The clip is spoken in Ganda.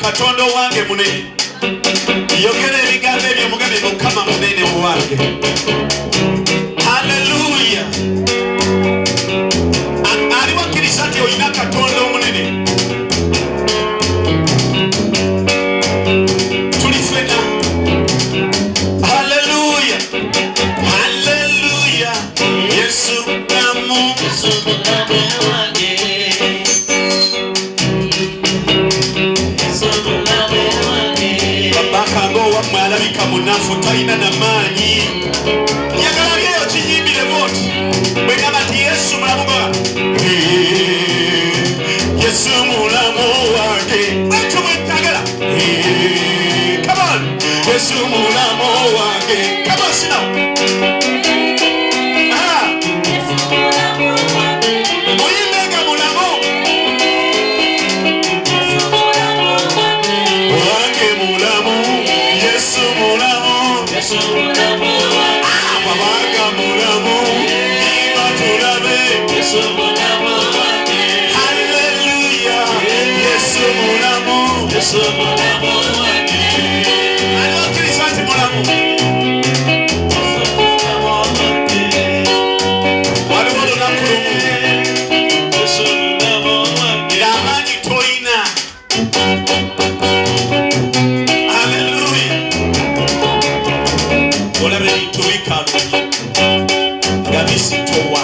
Katonda wange munene yogera ebigambo ebyo mugambe Mukama munene wange. Haleluya. Ali wakkiriza nti olina Katonda omunene. Tuli ffenna. Haleluya. Haleluya. Yesu mulamu. Yesu mulamu wange. Alabika munafu talina n'amaanyi. Njagala byeyo kinyimbire bwoti bwe ngamba nti Yesu mulamu wange. Yesu mulamu wange. Bwekyo bwe njagala. Come on. Yesu mulamu wange. Come on, sit down. Muyimbenga mulamu. Wange mulamu. Yesu mulamu. Babaga mulamu. Ima tulabe. Yesu mulamu. Haleluya. Yesu mulamu. Yesu mulamu. Ani wakkiriza nti mulamu. Waliwo olunaku lumu. Yesu mulamu. Amaanyi toyina. Olabe ebintu bikalu nga bisitowa.